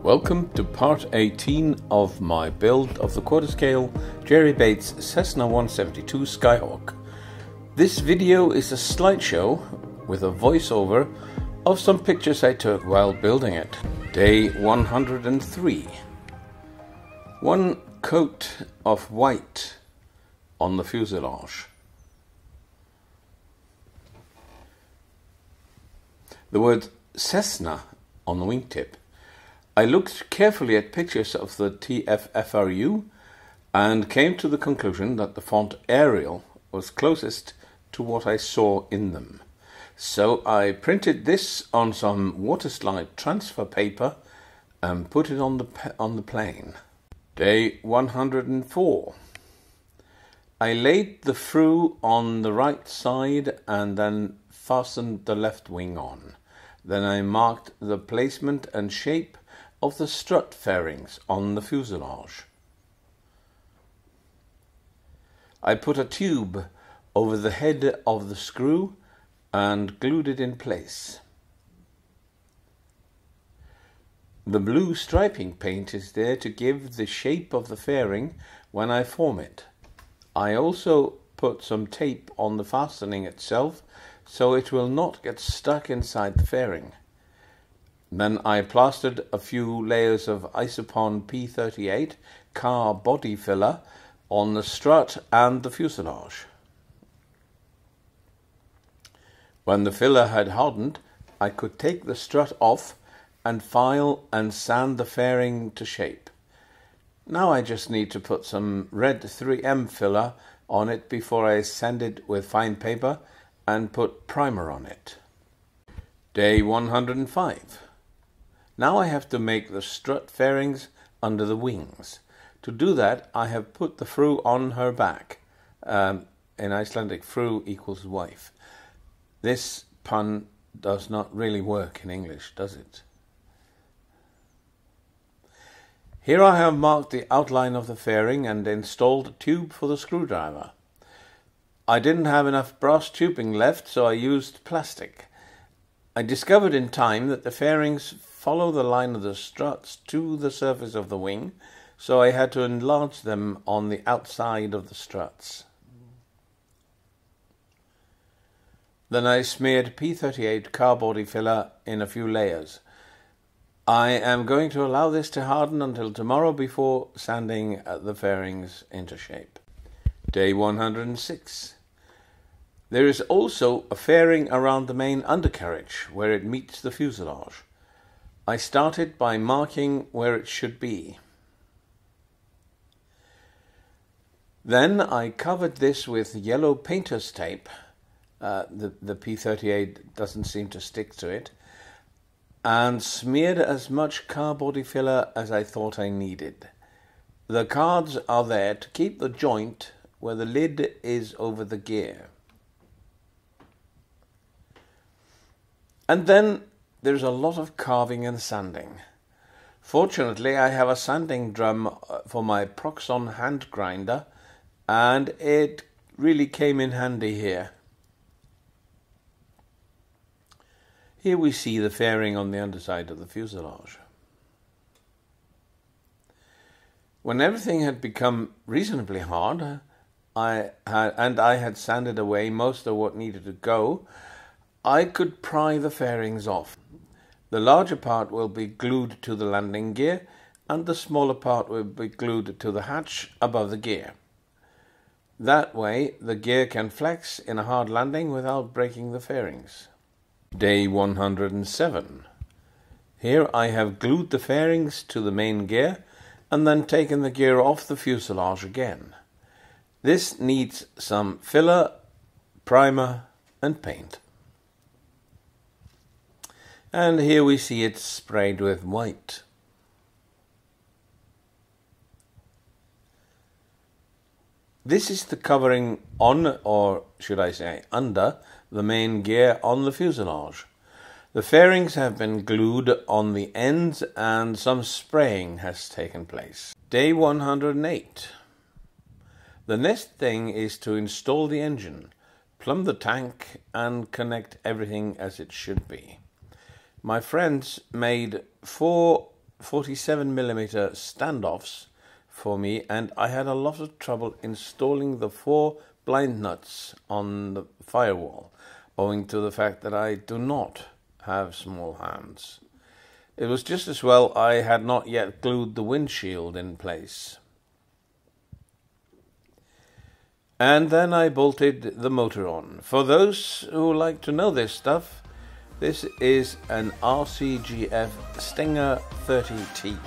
Welcome to part 18 of my build of the quarter-scale Jerry Bates Cessna 172 Skyhawk. This video is a slideshow with a voiceover of some pictures I took while building it. Day 103. One coat of white on the fuselage. The word Cessna on the wingtip. I looked carefully at pictures of the TFFRU and came to the conclusion that the font Arial was closest to what I saw in them. So I printed this on some waterslide transfer paper and put it on the plane. Day 104. I laid the frue on the right side and then fastened the left wing on. Then I marked the placement and shape of the strut fairings on the fuselage. I put a tube over the head of the screw and glued it in place. The blue striping paint is there to give the shape of the fairing when I form it. I also put some tape on the fastening itself so it will not get stuck inside the fairing. Then I plastered a few layers of Isopon P38 car body filler on the strut and the fuselage. When the filler had hardened, I could take the strut off and file and sand the fairing to shape. Now I just need to put some red 3M filler on it before I sand it with fine paper and put primer on it. Day 105. Now I have to make the strut fairings under the wings. To do that, I have put the frue on her back. In Icelandic, frue equals wife. This pun does not really work in English, does it? Here I have marked the outline of the fairing and installed a tube for the screwdriver. I didn't have enough brass tubing left, so I used plastic. I discovered in time that the fairings follow the line of the struts to the surface of the wing, so I had to enlarge them on the outside of the struts. Then I smeared P38 car body filler in a few layers. I am going to allow this to harden until tomorrow before sanding the fairings into shape. Day 106. There is also a fairing around the main undercarriage where it meets the fuselage. I started by marking where it should be. Then I covered this with yellow painter's tape. The P38 doesn't seem to stick to it. And smeared as much car body filler as I thought I needed. The cards are there to keep the joint where the lid is over the gear. And then there's a lot of carving and sanding. Fortunately, I have a sanding drum for my Proxon hand grinder, and it really came in handy here. Here we see the fairing on the underside of the fuselage. When everything had become reasonably hard, I had sanded away most of what needed to go, I could pry the fairings off. The larger part will be glued to the landing gear and the smaller part will be glued to the hatch above the gear. That way the gear can flex in a hard landing without breaking the fairings. Day 107. Here I have glued the fairings to the main gear and then taken the gear off the fuselage again. This needs some filler, primer and paint. And here we see it sprayed with white. This is the covering on, or should I say under, the main gear on the fuselage. The fairings have been glued on the ends and some spraying has taken place. Day 108. The next thing is to install the engine, plumb the tank and connect everything as it should be. My friends made 4 47mm standoffs for me, and I had a lot of trouble installing the 4 blind nuts on the firewall, owing to the fact that I do not have small hands. It was just as well I had not yet glued the windshield in place. And then I bolted the motor on. For those who like to know this stuff, this is an RCGF Stinger 30T.